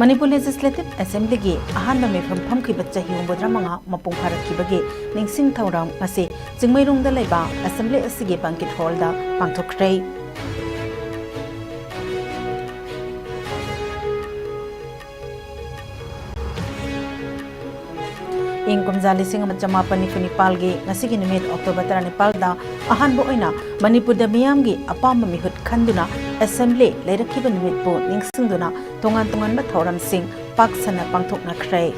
Manipur Legislative Assembly gi ahanba mefam phamkhiba chahi 9 mapung pharakhibagi ningsing thauram ngase jingmairungda leiba assembly asigi banquet hall da pangthokhrei Kumjali singa macamapani funipalgi ngasigi numit October 19 da ahanbo oina Manipur da miyamgi apamba mihut khanduna assembly leirakhiba numit po ningsingduna tongan ba thoram sing paksana pangthokna khrei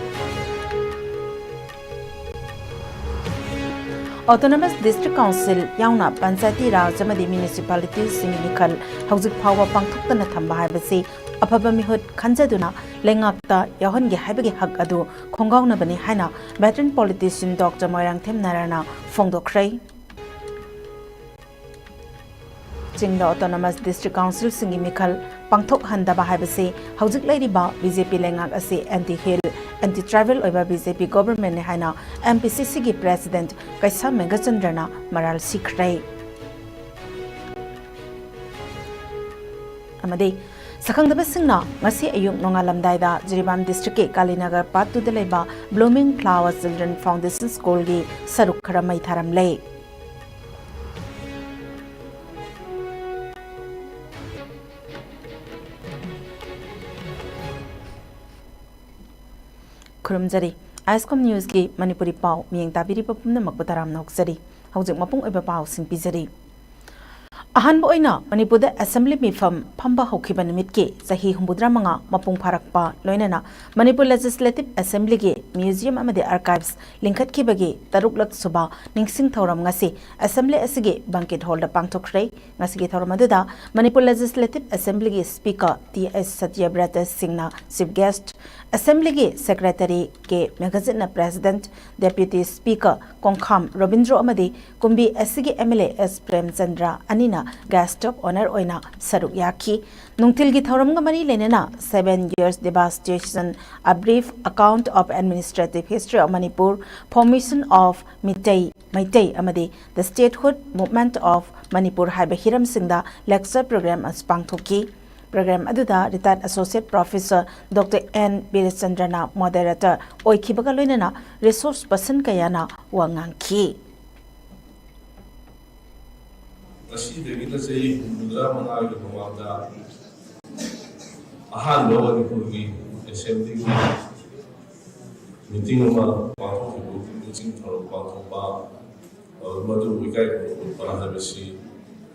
Autonomous District Council yauna panchayati raj amadi municipalities singi nikhal hauzik phawa pangthokna thamba haibasi afaba mihut khanjaduna lengakta yahongi haibagi hak adu khongauna bani haina veteran politician Dr. Moirangthem Narana phongdokhrei Jingda Autonomous District Council singi mikhal pangthok handaba haibasi hauzik leiriba BJP lengak ase anti-hill anti-travel oiba BJP government ne haina MPCC gi president Kaisa Megachandrana maral sikhrei amade Sakangdaba singna ngasi ayung nongalamdai da Jiribam district ke Kalinagar patu de leba Blooming Flower Children Foundation School gi saruk khara mai tharam le Kurumjari ISCOM News ki Manipuri pau miyeng tabiri papumna makbataram noksari haujik mapung eba pau sing pizari Ahan bo oina Manipur da assembly mifam phamba hokhiba nimit ke sahi 9 mapung pharakpa loinana Manipur Legislative Assembly ge museum amade archives linkhat khibagi taruk lak suba ningsing thoram ngasi assembly asige banquet hall da pangthokhrei ngasi ge thoram aduda Manipur Legislative Assembly ge speaker TS Satyabrata Singna chief guest Assembly ge secretary ke magazine na president deputy speaker Kongkham Robindro amade kumbi asige MLA S Premchandra anina guest of honor oina saruk yaki nungtil gi thoram ga mari lenena 7 years devastation a brief account of administrative history of Manipur formation of Maitai amade the statehood movement of Manipur haiba hiram singda lecture program as pangthoki program aduda retired associate professor Dr. N Birachandrana moderator oikhibaga loinena resource person kayana wangangki Masih kita saya mudra mengalir ke bawah ahan bawa di kurgi assembly meeting rumah waktu itu meeting kalau waktu madu wikai para habisi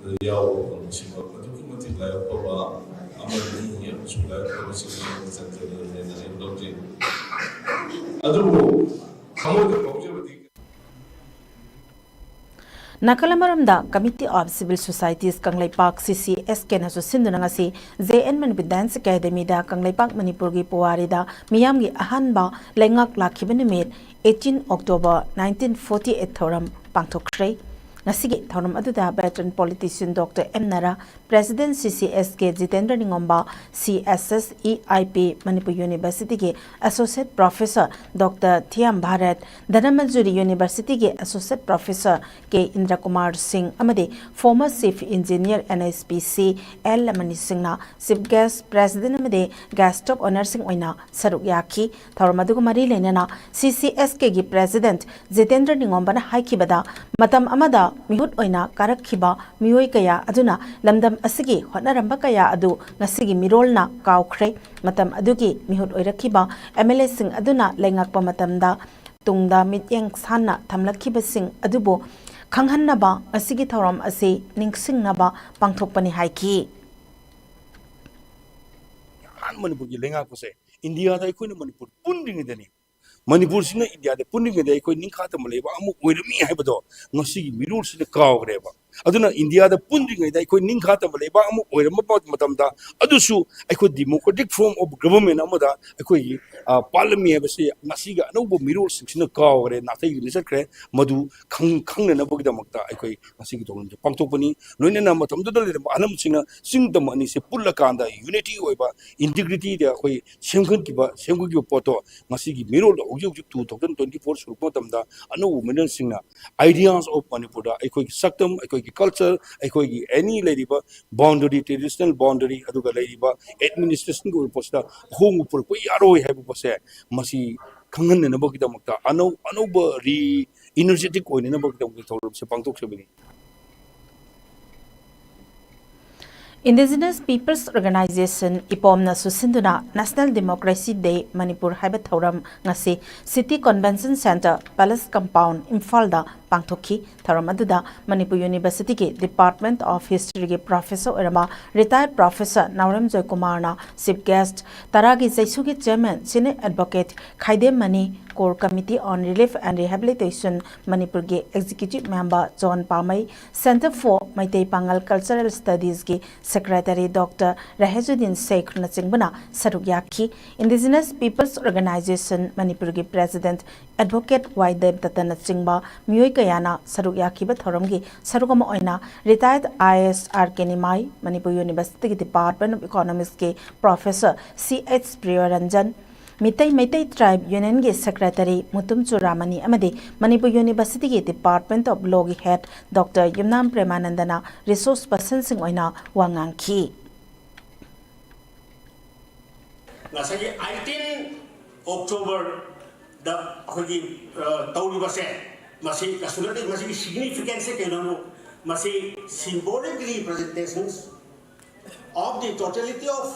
riau masih madu mati layak bawa amal ini ya sudah komisi center dan dokter aduh kamu itu Nakalamaramda Committee of Civil Societies Kanglaipak CCS Kenasu Sindunangasi JN Manipur Dance Academy da Kanglaipak Manipur gi Puwari da Miyam gi ahanba lengak lakhibanimit 18 October 1948 thoram pangthokhrei ngasigi thoram aduda veteran politician Dr. M Nara President CCS ke Jitendra Ningomba CSS EIP Manipur University ke Associate Professor Dr. Thiam Bharat Dhanamajuri University ke Associate Professor ke Indra Kumar Singh amade former Chief Engineer NSPC L Lamani Singhna Chief Guest President amade Guest of Honor Singh oina saruk yaki thoram aduga mari lenana CCS ke gi President Jitendra Ningomba na haikibada matam amada mihut oina karakhiba mioi kaya aduna lamdam asigi hotnaramba kaya adu ngasigi mirolna kawkhrei matam adugi mihut oirakhiba MLA sing aduna lengakpa matamda tungda mityeng sanna thamlakhiba sing adubo khanghanaba asigi thoram ase ningsingnaba pangthokpani haiki Manipur gi lengakpa se India da ikoi Manipur punding deni Manipur sina India de puning de ikoi ningkhata maleba amu oirami haibado ngasigi mirul sina kawgreba aduna India da puning de ikoi ningkhata maleba amu oirama pat matamda adusu ikoi democratic form of government amada ikoi पालमी है बसे नसी का अनोब मिरोल सिंह कावरे नाथई लिसक्रे मधु खंगनबगदमक्ता अखोई नसी की तोरम पांगथोकपनी लोइनना मतमदुदा लेरम अनम सिंगदम अनि से पुल्लकांदा unity ओइबा integrity दे अखोई सेमगुकी पोतो नसी की मिरोल हौजिक 2024 सुरुप मतमदा अनोब मिनल सिंगना आइडियाज ऑफ मणिपुर दा अखोई सक्तम अखोई की कल्चर अखोई की एनी लेरिबा बाउंड्री ट्रेडिशनल बाउंड्री अदुगा लेरिबा एडमिनिस्ट्रेशन को पोस्टा होंग पुर को यारोय है बसे मसी खंगन न बगिदमक्ता अनौब री इनर्जेटिक ओइने न बगिदमक्ता थोरम से पांगथोक सेबनी Indigenous Peoples Organization IPOM na susinduna National Democracy Day Manipur haiba thoram ngasi City Convention Center Palace Compound Imphal da pangthokhi thoram aduda Manipur University ki Department of History ki Professor Irama retired Professor Nauram Joy Kumar na chief guest taragi jaisu ki chairman Senior Advocate Khaide Mani Core Committee on Relief and Rehabilitation Manipur ki Executive Member John Pamai Center for Maitai Pangal Cultural Studies ki Secretary Dr. Rahezuddin Sheikh Nachingbana Sarugyaki Indigenous Peoples Organization Manipur ki President Advocate Waideb Tata Nachingba Miyoi Kayana Sarugyaki ba thoramgi sarugama oina retired IS Kenimai Manipur University ki Department of Economics ke Professor C.H. Priyaranjan Mitai Tribe Union ki Secretary Mutum Churamani amadi Manipur University ki Department of Law ki Head Dr. Yumnam Premanandana Resource Person sing oina wangang ki Nasagi 18 October the hogi tauri base masi kasulati masi significance ke no masi symbolic representations of the totality of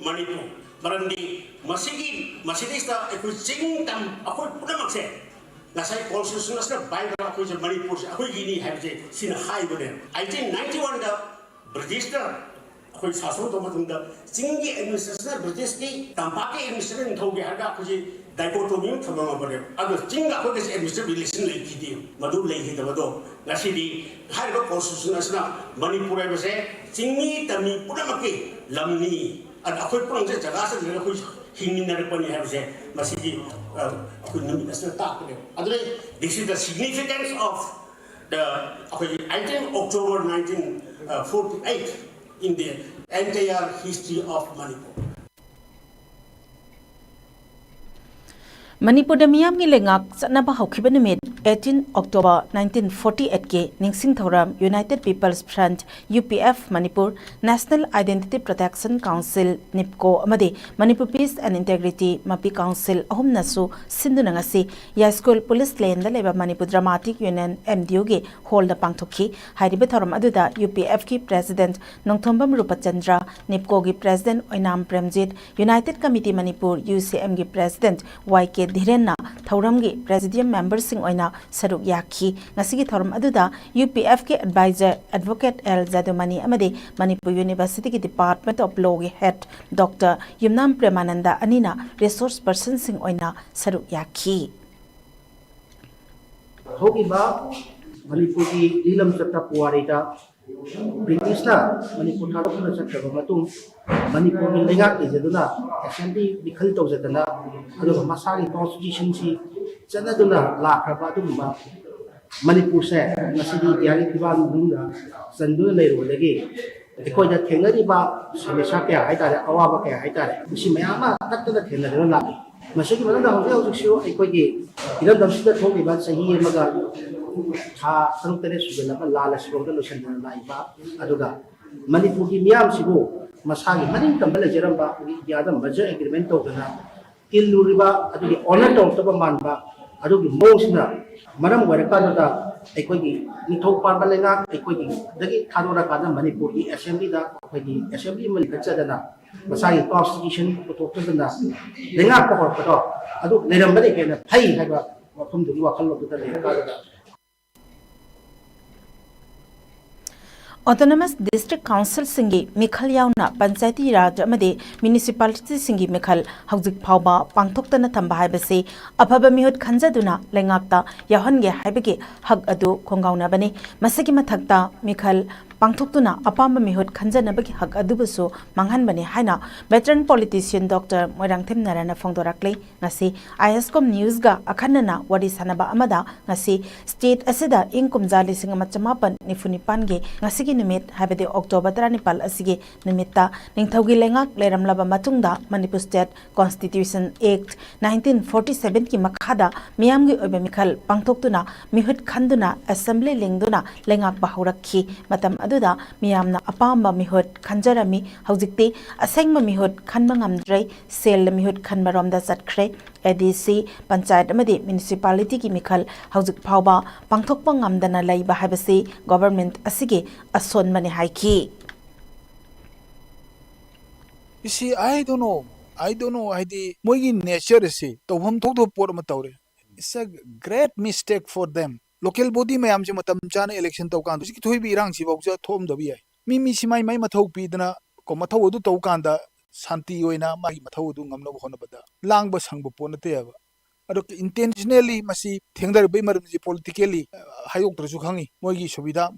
Manipur Marandi Masidista ekui sing tam akoi punamak se nasai constitution nasna bai ba akoi je Manipur se akoi gini have je sin high bone 1891 da British da akoi sason to matung da singi administration British ki tampaki administration thoge harga akoi je dichotomy thamama bone adu singa akoi ke administrative relation le ki di madu le hi da madu nasidi haiba constitution nasna Manipur ba se singi tami punamak ki lamni and akoi pun je jaga se le akoi hingin na reponi have se masigi akoi nami asna ta ko adre this is the significance of the akoi 18 October 1948 in the entire history of Manipur Manipur da miyam gi lengak chanaba haukiba nimit 18 October 1948 ke Ningsing Thoram United People's Front UPF Manipur National Identity Protection Council NIPCO amadi Manipur Peace and Integrity MAPI Council ahum nasu sinduna ngasi ISCOM Police Lane da leba Manipur Dramatic Union MDU ge hall da pangthokhi hairibe thoram aduda UPF ki President Nongthombam Rupachandra NIPCO gi President Oinam Premjit United Committee Manipur UCM gi President YK Dhirenna thoram gi Presidium members sing oina saruk yakhi ngasigi thoram aduda UPF ke advisor Advocate L Jadumani amadi Manipur University ki Department of Law ki Head Dr. Yumnam Premananda anina resource person sing oina saruk yakhi hogiba Manipur ki lilam chata puarita British na Manipur tharok na chakra matung Manipur ni lengak ni jaduna assembly bikhal to jadana adu masari constitution si chanaduna la khaba du ma Manipur se nasidi diari diwan duna sandu leiro legi ekoi da thenari ba semesa kya haitare awaba kya haitare si mayama tattana thenari la masigi manada hoje hoje sio ekoi gi iram damsida thogi ba sahi maga tha sarukare sugala lala sirongda losan laiba aduga Manipur ki miyam sibu masagi maning tambala jeramba yadam major agreement to dana illuriba adugi honor to to manba adugi mosna maram waraka da ekoi gi nithok parba lenga ekoi gi dagi thadora kana Manipur ki assembly da ekoi gi assembly mal kacha dana masagi constitution to to dana lenga ko ko adu lerambane kena thai haiba mafum du wa khallo da lenga da Autonomous District Council singi Mikhal yauna Panchayati Raj amadi Municipality singi Mikhal hauzik phauba pangthoktana thamba haibase abhaba mihut khanjaduna lengakta yahange haibege hak adu khongauna bani masagi mathakta Mikhal pangthoktuna apamba mihut khanjanabagi hak adubusu manghanbani haina veteran politician Dr. Moirangthem Narana phongdorakle ngasi ISCOM news ga akhanna wari sanaba amada ngasi state asida inkumja lisinga chamapan nifunipan ge ngasi gi numit habede October 35 asigi nimitta ningthaugi lengak leramlaba matungda Manipur State Constitution Act 1947 ki makhada miyamgi oibe mikhal pangthoktuna mihut khanduna assembly lingduna lengak bahurakhi matam aduda miyamna apamba mihut khanjarami haujikti asengma mihut khanba ngamdrei sel mihut khanmaromda chatkhre ADC panchayat amadi municipality ki mikhal haujik phawba pangthokpa ngamdana leiba habasi government asigi asonmani haiki. You see, I don't know. Moigi nature is to hum to port matore. It's a great mistake for them. Local body may am matam chana election to kan to be rang si boxa tom the vi. Mimi si my matho pidna komatho do to kanda santi yoina my matho do ngam no honabada. Lang bas hang bopona teava. Adok intentionally masi thingdar be mar politically hayok trasu khangi moigi subida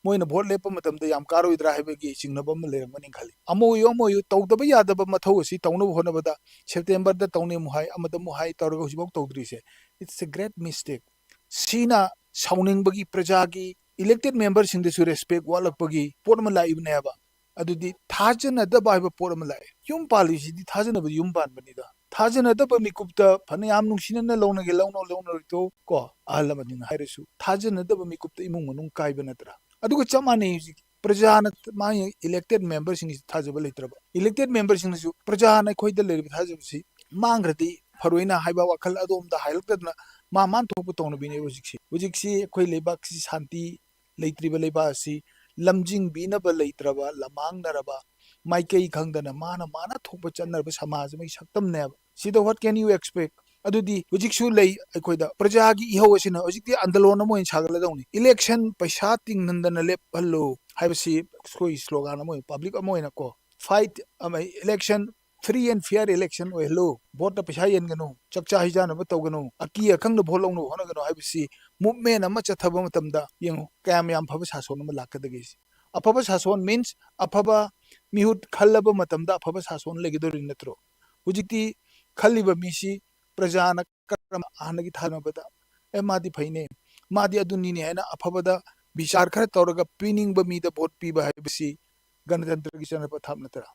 moina vote lepa matam da yam karo idra habegi singnabam lerangani khali amoyu tawdaba yadaba mathau asi tawna honabada September da tawne muhai amada muhai tawraga husibok tawdri se. It's a great mistake. Sina sauning bagi prajagi elected members in the respect walakpagi pormala ibneba adudi thajana da baiba pormala yum policy di thajana ba yum ban banida thajana da ba mikupta phanayam nungsinana lawna ge lawna to ko ahlamadin hairesu thajana da ba mikupta imung manung kaiba natra aduga chamane prajana ma elected members in thajaba letraba elected members in su prajana khoida lerbi thajabsi mangrati faroina haiba wakal adom da hailtadna man thopu tawna bine hujiksi khoi lebak si shanti leitriba leba si lamjing bina ba leitraba lamang naraba maikei khangdana mana thopa chanarba samaj mai saktam ne sida what can you expect adudi hujiksu lei akoida prajagi iho asina hujikti andalona mo insagala dawni election paisa ting nandana lep hallo haibasi khoi slogan mo public mo ina ko fight election free and fair election o hello vote paisa yen gano chakcha hijana ba tawgano aki akhang no bholong no hona gano haibasi movement ama chathaba matamda yengo kayam yam phaba sason ma lakadagi afaba sason means afaba mihut khallaba matamda afaba sason legidori natro hujikti khalliba misi prajana karam anagi thanabada madi phaine madi aduni ne haina afabada bichar khara tawraga pining ba mi da vote piba haibasi ganatantra gi chana pa thamnatra.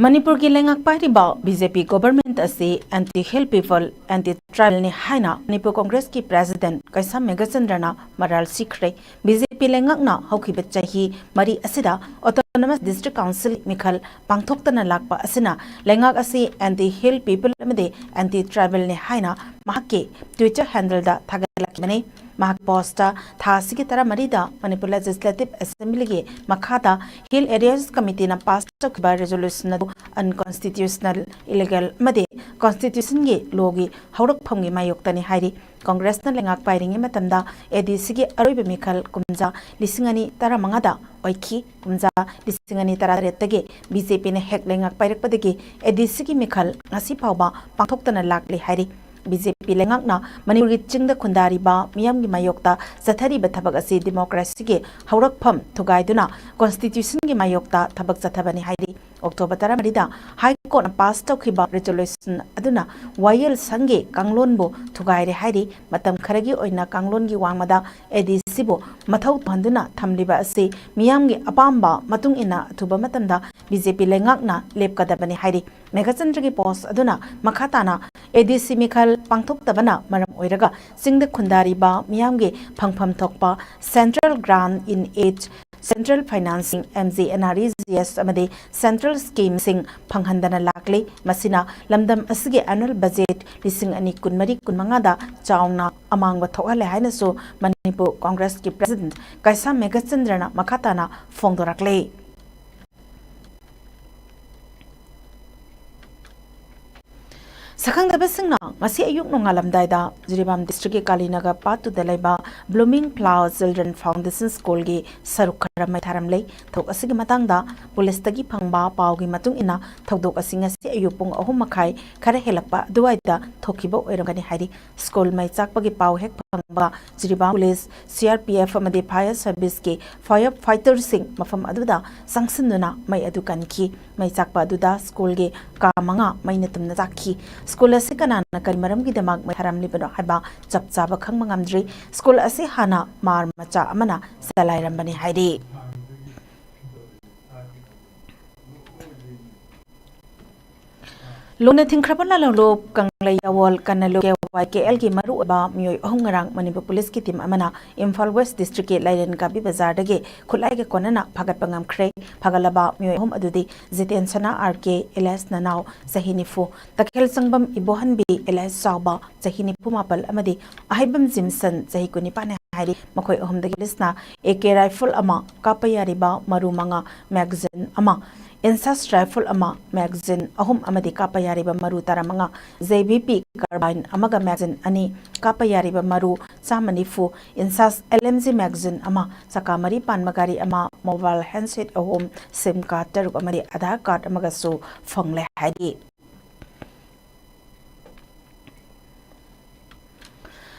Manipur ki lengak pariba BJP government ase anti-hill people anti-tribal ni haina Manipur Congress ki president Kaisa Megachandrana maral sikre BJP lengak na haukiba chahi mari asida autonomous district council mikhal pangthoktana lakpa asina lengak ase anti-hill people amade anti-tribal ni haina mahake Twitter handle da thagalakmane mahak posta thasigi tara marida Manipur Legislative Assembly ge makhata Hill Areas Committee na pass by resolution na unconstitutional illegal made constitution ge logi haurak phamgi mayoktani hairi Congress na lengak pairingi matamda ADC ge aroibe mikhal kumja lisingani tara mangada oiki kumja lisingani tara rettage BJP ne hek lengak pairak padege ADC gi mikhal ngasi phawba pangthoktana lakle hairi BJP lengakna Manipur gi chingda khundariba miyamgi mayokta sathariba thabak ase democracy ge haurakpham thugaiduna constitution gi mayokta thabak chathabani hairi October 10 High Court pass tokhiba resolution aduna YL sange kanglonbo thugaire hairi matam kharagi oina kanglon gi wangmada ADC bo mathau thanduna thamliba ase miyamgi apamba matung ina thuba matamda BJP lengakna lepkadabani hairi Megachandra gi post aduna makhatana ADC mikhal pangthoktabana maram oiraga singda khundariba miyamgi phangpham thokpa central grant in age Central Financing MZNREGS amade Central Scheme sing phanghandana lakle masina lamdam asige annual budget lising ani kunmari kunmanga da chauna amangwa thokhale haina so Manipur Congress ki president Kaisa Megachandrana makhatana phongdorakle Sakangdaba singna ngasi ayuk no ngalamdaida Jiribam district ki Kalinaga patu dalaiba Blooming Flower Children Foundation School gi saruk karamai tharamlei thok asigi matangda police tagi phangba pawgi matung ina thodok asinga si ayuk pung 3 makhai khara helakpa duwaida thokiba oirangani hairi school mai chakpagi paw hek fangba Jiribam Police CRPF amadi Fire Service ki firefighter sing mafam aduda sangsinuna mai adu kanki mai chakpa aduda school ge ka manga mai natumna zakhi school ase kanana karimaram gi damag mai haramli bano haiba chapchaba khangma ngamdri school ase hana mar macha amana salai rambani hairi Luna Tinkrapana Lolo Kanglay Wall Kanalo YKL ki maru ba mioy ahungarang Manipur Police ki team amana Imphal West District ke Lairen Kabi Bazar dage khulai ke konana phagat pangam khre phagalaba mioy hom adudi Ziten Sana RK LS Nanau Sahinifu Takhel Sangbam Ibohan bi LS Sauba Sahinifu Mapal amadi Ahibam Jimson Sahikuni Pane Hari Makoi ahom dage lisna AK rifle ama kapayari ba maru manga magazine ama Insas rifle ama magazine ahum amadi kapayari ba maru taramanga ZBP carbine amaga magazine ani kapayari ba maru samanifu Insas LMG magazine ama sakamari panmagari ama mobile handset ahum SIM card taruk amari Aadhaar card amaga su fangle hadi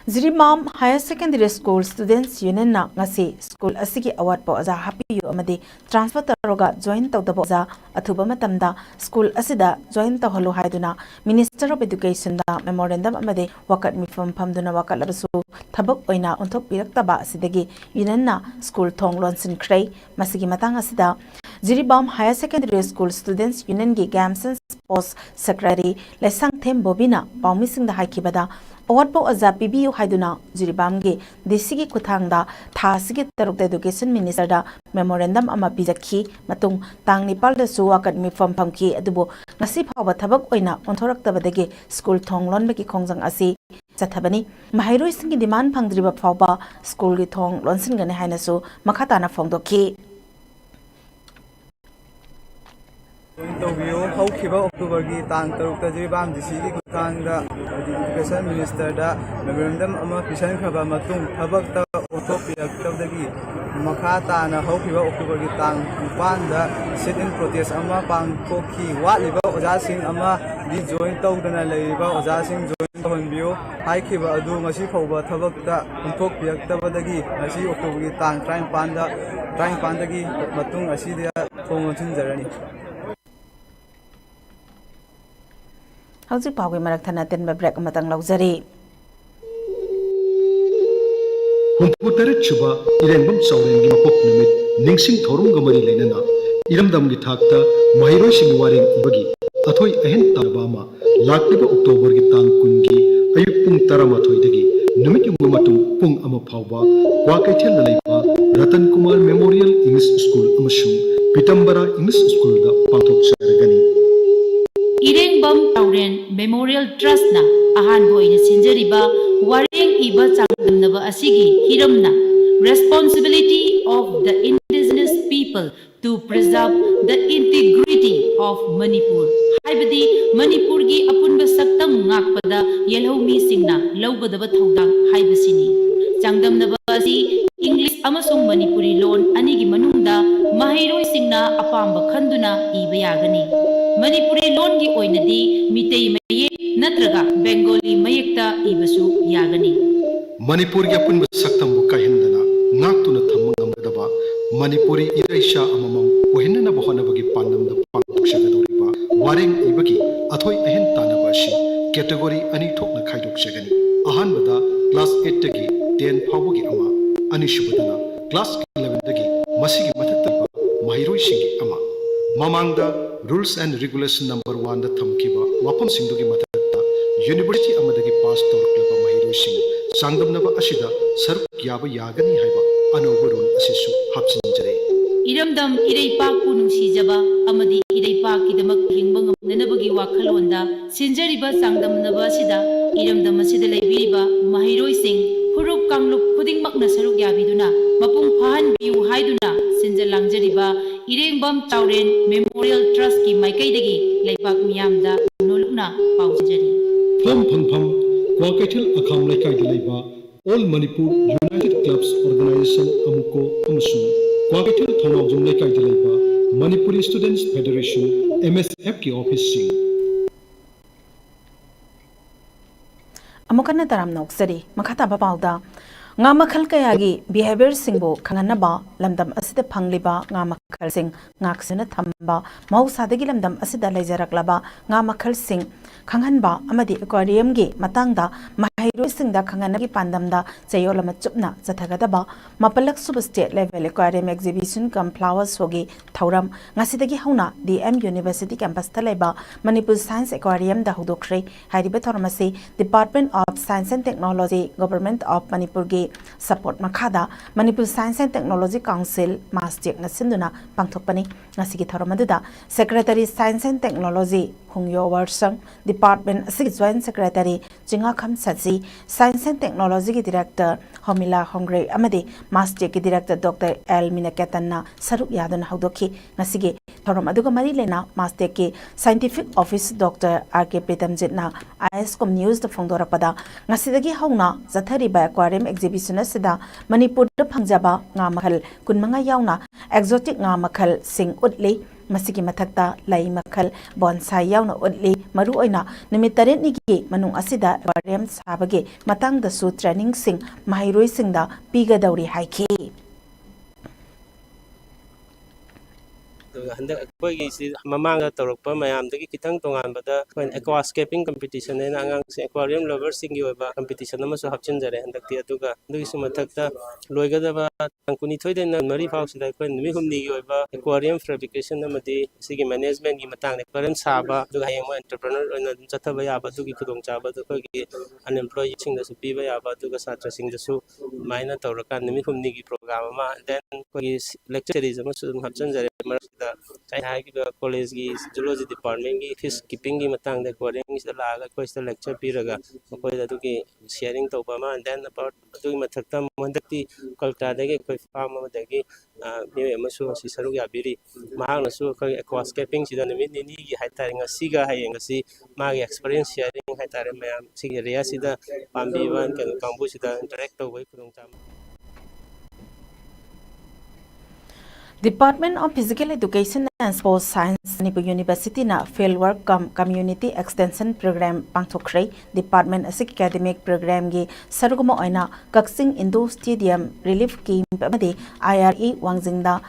Jiribam Higher Secondary School Students Union na ngasi school asigi award po aza happy yu amadi transfer taroga join tawdabo aza athuba matamda school asida join tawhalo haiduna Minister of Education da memorandum amadi wakat mifam phamduna wakat labasu thabak oina onthok piraktaba asidagi union na school thong lonsin khrei masigi matang asida Jiribam Higher Secondary School Students Union gi Games and Sports Secretary Lesang Them Bobina Paumising da haikibada award po aza PBU haiduna Jiribam ge desigi kuthangda thasigi taruk education minister da memorandum ama pijakhi matung tang nipal da su wakat mi fam phamki adubo ngasi phawa thabak oina onthorak tabadagi school thonglon beki khongjang asi chathabani mahairoi singi demand phangdriba phawba school gi thong lonsin gane haina su makhatana phongdokhi Interview haukiba October gi tang tarukta Jiribam district kuthangda education minister da memorandum ama pisan khaba matung thabakta othopiyaktabdagi makhata na haukiba October gi tang upanda sit in protest ama pangthokhi waliba ojasing ama di join tawdana leiba ojasing join tawhanbiyo haikhiba adu ngasi phawba thabakta onthopiyaktabdagi ngasi October gi tang 35 dagi matung asida thongonsinjarani Hauji Pawai Marakthana Ten Break Matang Lauzari. Humputarit Chuba, Irembam Sauren Gimakok Numit, Ningsing Thorum Gamari Lenana, Iramdam Gitakta, Mahiro Singwaring Ibagi, Atoi Ahen Tabama, Laktiba October Gitang Kungi, Ayupung Taramatoi Degi, Numit Yumatu, Pung Amapauba, Wakatel Laipa, Ratan Kumar Memorial English School Amashung, Pitambara English School da Pantok Saragani. Irengbam Tauren Memorial Trust na ahan boy na sinjariba wareng iba changdamnaba asigi hiramna responsibility of the indigenous people to preserve the integrity of Manipur haibadi Manipur gi apunba saktam ngakpada yelhomi singna lawgadaba thongdang haibasini changdamnaba asi English amasung Manipuri loan anigi manungda mahiroi singna apamba khanduna iba yagani Manipuri loan gi oinadi mitei maye natraga Bengali mayekta ibasu yagani Manipur gi apun saktam bu kahendana ngaktuna thamngamdaba Manipuri iraisha amamam ohinna bohana bagi pandam da pangtukshadoriba wareng ibagi athoi ahen tanaba shi category ani thokna khaidok chagani ahanbada class 8 tagi 10 phawagi ama ani shubadana class 11 tagi masigi mathatta mahiroi singi ama mamangda Rules and Regulation number 1 da thamkiba wapam singdugi mathatta University amadagi pass tawrklaba mahirosing sangdamnaba asida saruk yaba yagani haiba anoba rule asisu hapsinjare Iramdam Ireipa kunungsijaba amadi Ireipa kidamak hingba ngamnanabagi wakhalonda sinjariba sangdamnaba sida Iramdam asida leibiriba mahiroi sing huruk kanglup khudingmakna saruk yabiduna mapung phahan biu haiduna sinjal langjariba Irengbam Tauren Memorial Trust ki maikaidagi leibak miyamda nolukna paujari pham Kwakaithil akham laikai dilaiba All Manipur United Clubs Organization amuko amasung Kwakaithil thanaujung laikai dilaiba Manipuri Students Federation MSF ki office sing अमुकन तराम नोक्सरी मखता बापाउदा nga makhal kayagi behavior singbo khanganaba lamdam asida phangliba nga makhal sing ngaksina thamba mausadagi lamdam asida leijaraklaba nga makhal sing khanghanba amadi aquarium gi matangda mahairu singda khanganagi pandamda chayolama chupna chathagadaba mapalak sub state level aquarium exhibition cum flowers hogi thauram ngasidagi hauna DM University campus thalaiba Manipur Science Aquarium da hudokre hariba thoramasi Department of Science and Technology Government of Manipur gi support makhada Manipur Science and Technology Council masjid na sinduna pangthokpani ngasigi thoromaduda Secretary Science and Technology Hungyo Warsang Department Asig Joint Secretary Jinga Kham Satsi Science and Technology ki Director Homila Hongre amadi masjid ki Director Dr. L Minakatanna Saruk Yadun Haudoki ngasigi thoromaduga mari lena masjid ki Scientific Office Dr. R.K. Pritamjit na ISCOM News da phongdorapada ngasidagi hauna zathariba aquarium exhibition asida Manipur da phangjaba nga makhal kunmanga yauna exotic nga makhal sing utli masigi mathakta lai makhal bonsai yauna utli maru oina numit 8 ni gi manung asida aquarium sabage matang da su training sing mahiroi singda piga dauri haiki handak akwai si mamanga torokpa mayamdagi kitang tonganbada when aquascaping competition ena angang si aquarium lovers sing yoba competition amasu hapchinjare handakti aduga dugi sumathakta loigadaba tangkuni thoidena mari fausida koi numi humni yoba aquarium fabrication amadi sigi management gi matang aquarium saba duga hayemo entrepreneur oina chathaba yaba dugi khudong chaba du koi unemployed sing da su piba yaba duga satra sing da su maina toraka numi humni gi program ama then koi lecture series amasu hapchinjare college की zoology department की fish keeping की matang de aquarium is laga ko is lecture piraga ko da tu ki sharing to ba ma and then about tu ki mathakta mandakti kolkata de ko farm ma de ki me amasu si saru ya biri ma na su ko aquascaping si da ni ni gi haitari ngasi ga hayeng si ma gi experience sharing haitari ma si area si da pambi wan kan kambu si da interact to wai khudong cham Department of Physical Education and Sports Science Manipur University na Fieldwork Community Extension Program pangthokre Department Asik Academic Program gi saruguma oina Kaksing Indoor Stadium Relief Camp amadi IRE Wangjingda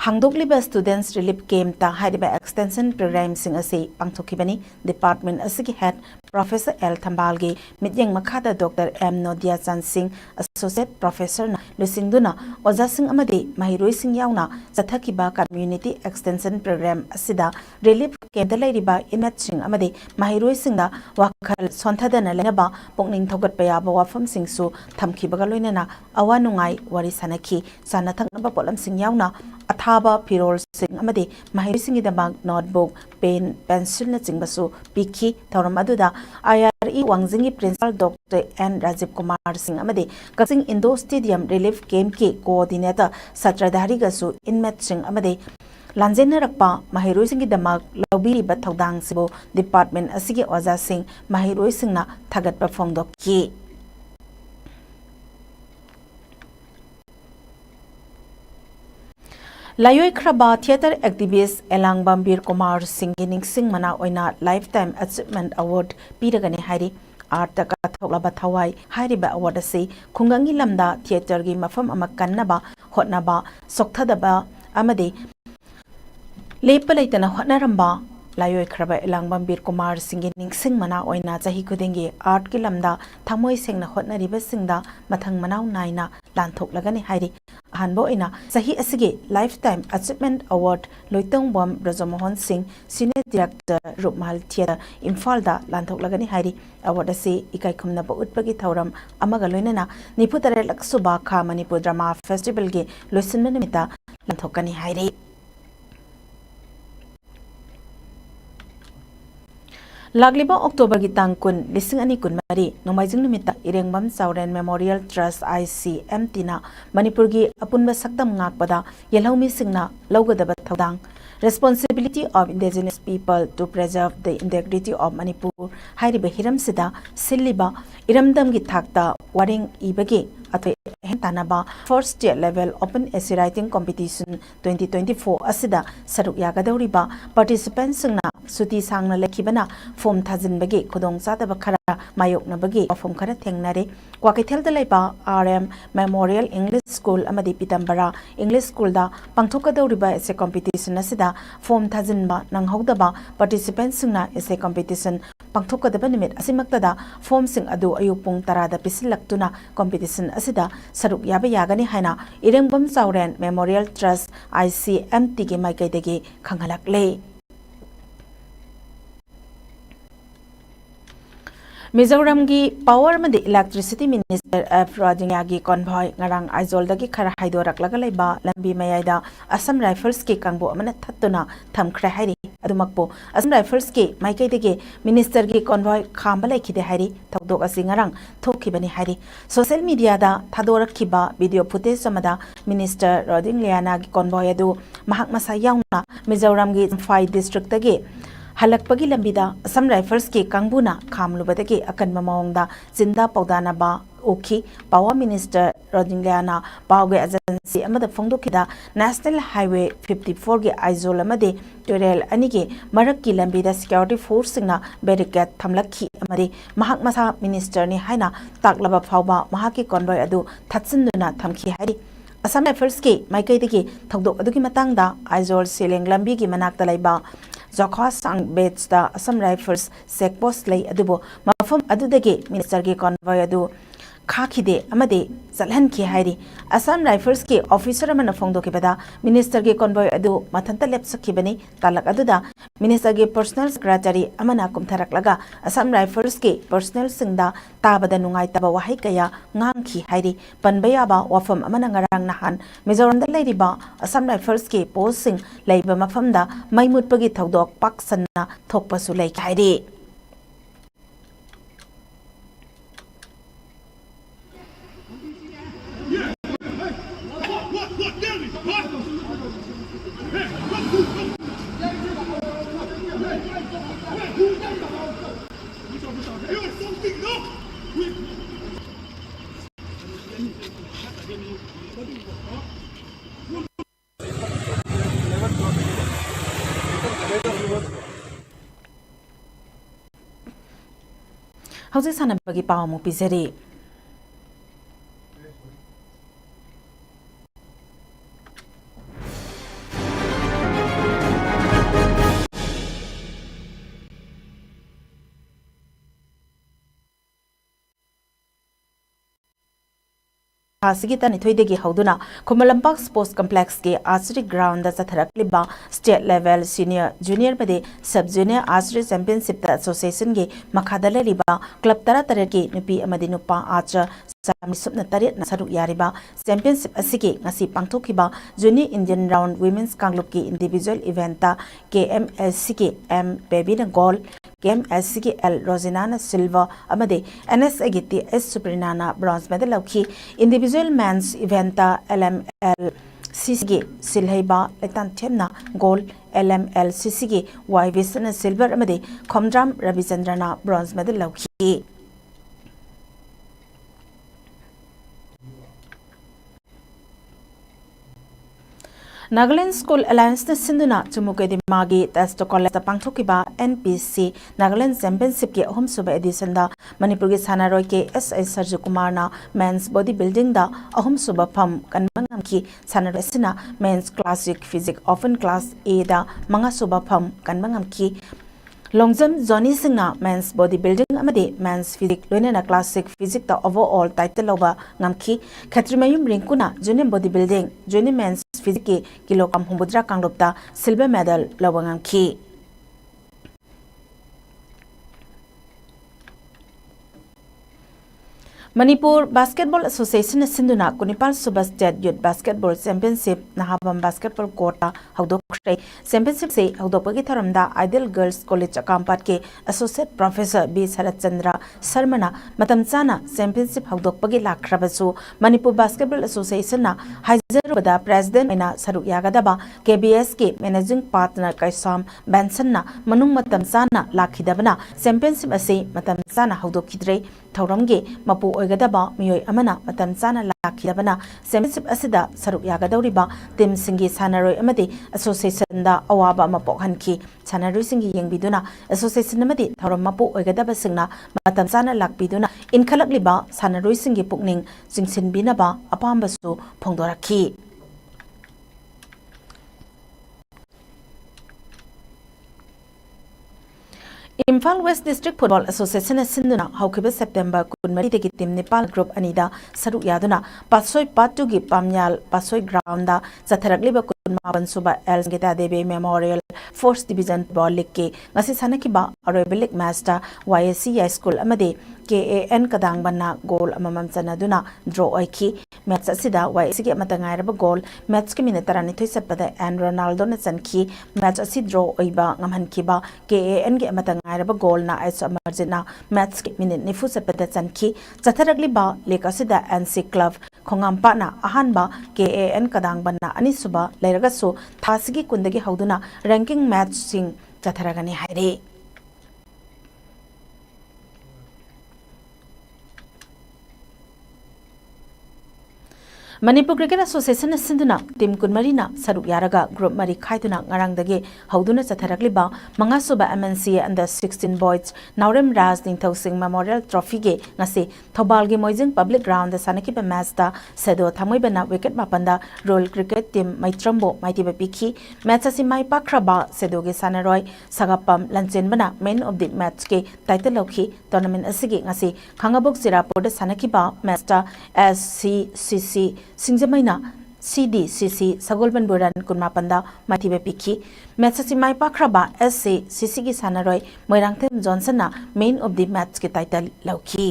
hangdokliba students relief camp ta haiba extension program sing ase pangthokibani Department Asik Head Professor L Thambalgi mityeng makhada Dr. M Nodia Chan Singh Associate Professor na lusingduna oja sing amadi mahiroi sing yauna chathakiba community extension program asida relief camp lairiba imaging amadi mahiroi singda wakhal sonthadana lenaba pokning thogat payaba wafam singsu thamkibaga loinana awanungai wari sanaki sanathaknaba polam sing yauna athaba pirol sing amadi mahiroi singidamag notebook pen pencil na chingbasu piki thoram aduda IRE Wangjingi Principal Dr. N. Rajiv Kumar Singh amadi Kaksing Indoor Stadium Relief Camp ki Coordinator Satradhari gasu inmate Singh amadi Lanjena rakpa mahiroi singi damag laubiri ba thaudang sibo Department asigi oja sing mahiroi singna thagat pa phongdokki Layoi Kraba Theatre Activist Elang Bambir Kumar Singh Singh Mana Oina Lifetime Achievement Award Piragani Hari Art ka thoklaba thawai hariba award ase khungangi lamda theatre gi mafam amakannaba hotnaba sokthadaba amade lepalaitana hotnaramba Layoi Kraba Elang Bambir Kumar Singh Singh Mana Oina Jahi Kudingi Art ki lamda thamoi sengna hotnariba singda mathang manau naina lanthok hari Hanbo ina sahi asigi Lifetime Achievement Award Loitong Bom Brajamohan Singh Senior Director Rupmal Theatre Imphal da lanthok lagani hari award ase ikai khumna ba utpagi thauram amaga loinana niputare laksuba kha Manipur Drama Festival ge loisinna nimita lanthokani hari Lagliba October ki tangkun lising ani kun mari nomaijing numita Irengbam Chauren Memorial Trust ICM tina Manipur gi apunba sakdam ngakpada yelhaumi singna laugadaba thaudang Responsibility of indigenous people to preserve the integrity of Manipur hairiba hiram sida silliba iramdam gi thakta waring ibagi atoi Hentanaba First State Level Open Essay Writing Competition 2024 asida saruk yagadoriba participants na suti sangna lekhibana form thajinbagi khudong chadaba khara mayoknabagi form khara thengnare Kwakithel da laiba RM Memorial English School amadi Pitambara English School da pangthokadoriba essay competition asida form thajinba nanghodaba participants na essay competition pangthokadaba nimit asimaktada form sing adu ayupung tarada pisilaktuna competition asida saruk yaba yagani haina Irengbam Chauren Memorial Trust ICMT ge maikaidegi khanghalakle Mizoram gi Power madi Electricity Minister F Rajingya gi convoy ngarang Aizol dagi khara haidorak lagalaiba lambi mayaida Assam Rifles ki kangbo amana thattuna thamkhra hairi adumakpo Assam Rifles ki maikaidegi minister gi convoy khambala khide hairi thokdok asi ngarang thokhibani hairi social media da thadorakhiba video footage amada minister Rodingliana gi convoy adu mahak masa yauna Mizoram gi Fai district dagi halakpagi lambida Assam Rifles ki kangbuna khamlubadagi akanma maongda jinda paudana ba okhi Power Minister Rodingliana Pawge Agency amada phongdokida National Highway 54 ge Aizol amade Torel anige marakki lambida security force singna barricade thamlakhi amade mahak masa minister ni haina taklaba phawba mahaki convoy adu thatsinduna thamkhi hari Assam Rifles ki maikaidagi thokdok adugi matangda Aizol Seleng lambi gi manakta laiba Zokha Sang Bets da Assam Rifles Sekpost lay adubo mafam adudagi minister gi convoy adu khakide amade zalhan ki hairi Assam Rifles ki officer amana phongdoki bada minister gi convoy adu mathanta lepsakhi bani talak aduda minister gi personal secretary amana kumtharak laga Assam Rifles ki personal singda tabada nungai taba wahai kaya ngangki hairi panbaya ba wafam amana ngarang nahan Mizoram da lairiba Assam Rifles ki post sing laiba mafamda maimut pagi thodok paksanna thokpasu lai hairi Hausa sanabagi paw mo pizeri Hasigita nithoidegi hauduna Kumalampak Sports Complex ke archery ground da chatharakliba state level senior junior bade sub junior archery championship da association ge makhadala riba club tara tara ke nupi amadi nupa archer Samisupna tarit na saruk yariba championship asigi ngasi pangthokiba junior Indian round women's kanglup ki individual event ta KMSC ke M baby na goal KMSC ke L Rosinana silver amade NSA ke S Suprinana bronze medal lauki individual men's event ta LML CCG silhaiba letan themna gold LML CCG Y Visana silver amade Khomdram Ravichandrana bronze medal lauki Nagaland School Alliance na sinduna chumuke di magi testo college da pangthokiba NPC Nagaland Championship ke ahum suba edition da Manipur ge sanaroi ke SI Sarju Kumar na men's bodybuilding da ahum suba pham kanmangam ki sanaroi sina men's classic physics open class A da manga suba pham kanmangam ki Longjam Johnny Singna men's bodybuilding amade men's physics loinena classic physics da overall title over ngamki Khatrimayum Rinkuna junior bodybuilding junior men's physics kilogram humbudra kanglopta silver medal lawangamki Manipur Basketball Association sinduna Kunipal Subas State Youth Basketball Championship nahabam basketball court hawdok championship से हौदोꯛꯄꯒꯤ ꯊꯧꯔꯝꯗ ideal girls college अकामपाट के associate professor B शरद चंद्र शर्मना मतम चाना championship हौदोक्पगी लाख्रबसु Manipur basketball association ना हाइजरुबदा president एना सरुक यागदबा KBS के managing partner कैसाम Benson ना मनुंग मतम चाना लाखिदबना चैंपियनशिप असे मतम चाना हौदोक्खिद्रे थौरमगे मपु ओइगदबा मियोय अमना मतम चाना लाखिदबना चैंपियनशिप असिदा सरुक यागदौरिबा टीम सिंगी सानारोय अमदि एसोसिएशन दा अवाबा अमा पोखनखि सानारोय सिंगी येंबिदुना एसोसिएशन अमदि थौरम मपु ओइगदबा सिंगना मतम चाना लाखबिदुना इनखलकलिबा सानारोय सिंगी पुकनिंग चिंगसिनबिनबा अपामबसु फोंदोरखि Imphal west district football association सिंधुना हौखिबा सेप्टेम्बर 14 दगी टीम नेपाल ग्रुप अनिदा सरुक यादुना पासोय पाटू की पामयाल पासोय ग्राउंड दा चथरकलिबा 19 सुबा L Sangita Devi memorial fourth division football league के ngasi sanakhiba aroiba league match ta YSC school अमदे KAN kadang banna goal amamam chanaduna draw oiki match asida YSC के matangairaba goal match के minute 12 satpada and Ronaldo na chanki match asi draw oiba ngamhankiba KAN के matangairaba goal na aiso amarjina match के minute nifu satpada chanki chatharagli ba league asida NC club khongampa na ahanba KAN kadang banna anisuba leiragasu thasigi kundagi hauduna ranking match sing chatharagani haire Manipur cricket association सिंधुना team कुनमरीना सरुक यारगा group मरी खाइदुना ngarangdagi hauduna chatharakliba mangasuba MNC under 16 boys Naurem Raj Ningthau Singh Memorial Trophy ge ngasi Thobalgi Moijing Public Ground da sanakiba match da sedo thamoibana wicket mapanda royal cricket team Maitrambo maitiba pikhi match asi mai pakraba sedo ge sanaroi sagapam lanchenbana man of the match ke title lokhi tournament asigi ngasi Khangabok Sirapur da sanakiba match da SCCC Singjamaina CDCC Sagolban Buran Kunmapanda Matibe Piki Match Mai Pakraba SCCC ki Sanaroi Moirangthem Johnson na main of the match ke title Lauki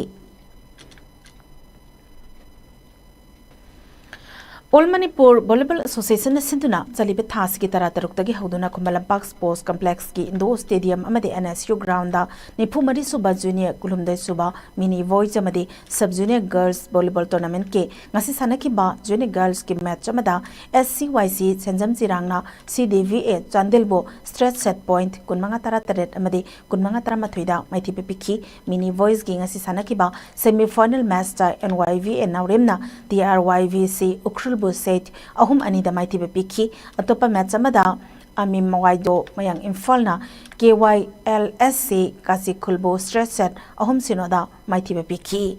All Manipur Volleyball Association Sinduna Chalibe Thas ki tara taruktagi hauduna Kumalampak Sports Complex ki Indo Stadium amade NSU ground da Nipumari Suba Junior Kulumdai Suba Mini Voice amade Sub Junior Girls Volleyball Tournament ke ngasi sanaki ba Junior Girls ki match amada SCYC Senjam Chirangna CDVA Chandelbo Stretch Set Point kunmanga tara taret amade kunmanga tara mathuida maithipe pikhi Mini Voice gi ngasi sanaki ba semi final match ta NYVA Nauremna DRYVC Ukrul set ahum ani da maiti bepiki atopa match amada ami mawaido mayang imfalna KYLSC kasi kulbo stress set ahum sinoda maiti bepiki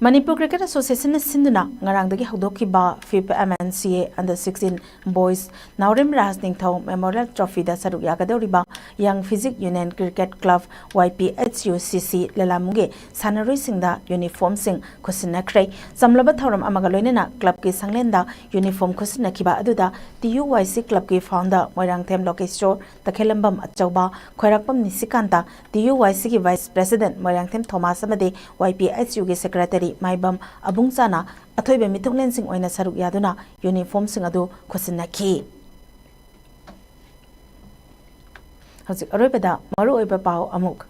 Manipur Cricket Association Sinduna ngarangdagi haudoki ba FIP MNCA under 16 boys Naurem Raj Ningthau Memorial Trophy da saruk yagadoriba Young Physic Union Cricket Club YPHUCC lelamuge sanaroi singda uniform sing khosinakhrei samlaba thauram amaga loinena club ki sanglenda uniform khosinakhiba aduda TUYC club ki founder Moirangthem Lokeshwar takhelambam achauba khoirakpam nisikanta TUYC ki vice president Moirangthem Thomas amade YPHU ki secretary Maibam Abungsana Athoibe Mitunglen Sing Oina Saruk Yaduna uniform sing adu khosinakhi Hauzik aroibada maru oiba pau amuk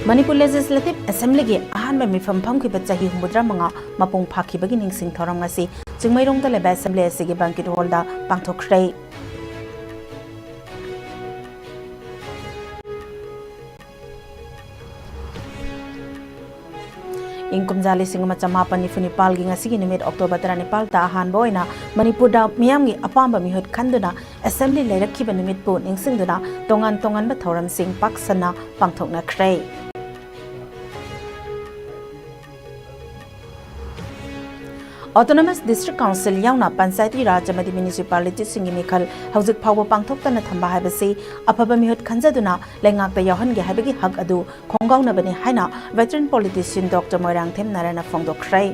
Manipur Legislative Assembly ge ahanba mifam phamki bachahi humudra manga mapung phaki bagi ningsing thorong asi chingmairong da leba assembly asigi banquet hall da pangthokhrei Inkumjali singma chamapan nifuni gi ngasi gi nimit October 19 ta ahanba oina Manipur da miyamgi apamba mihut khanduna assembly leirakhiba nimit pu ningsingduna tongan tongan ba thoram sing paksana pangthokna khrei Autonomous District Council yauna Panchayati Raj amadi municipality singi mikhal hauzik phawba pangthoktana thamba haibasi afaba mihut khanjaduna lengak ta yahange haibagi hak adu khonggauna bani haina veteran politician Dr. Moirangthem Narayana Phongdokhrei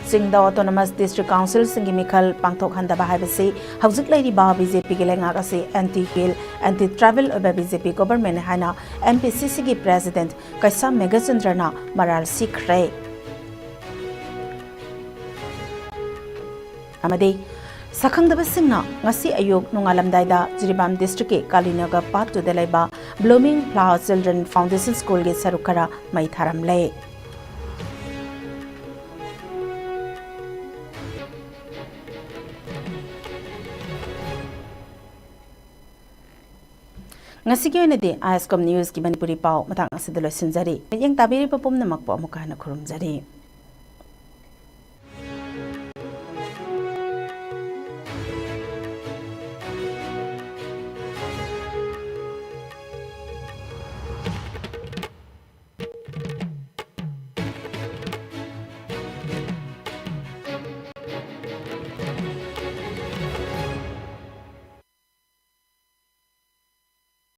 Singda Autonomous District Council Singi Mikhal Pangthok Handaba Haibasi Hauzik Lady Ba BJP ki lenga kasi anti-kill anti-travel over BJP government hana MPCC ki President Kaisa Megacendrana Maral Sikre Amadi Sakhangdaba Singna ngasi ayuk nungalamdaida Jiribam District ke Kalinaga Part to Delaiba Blooming Flower Children Foundation School ge sarukara mai tharamle ngasi ki wenedi ISCOM News ki Manipuri pau matang asidalo sinjari yang tabiri papum namakpo amukana khurumjari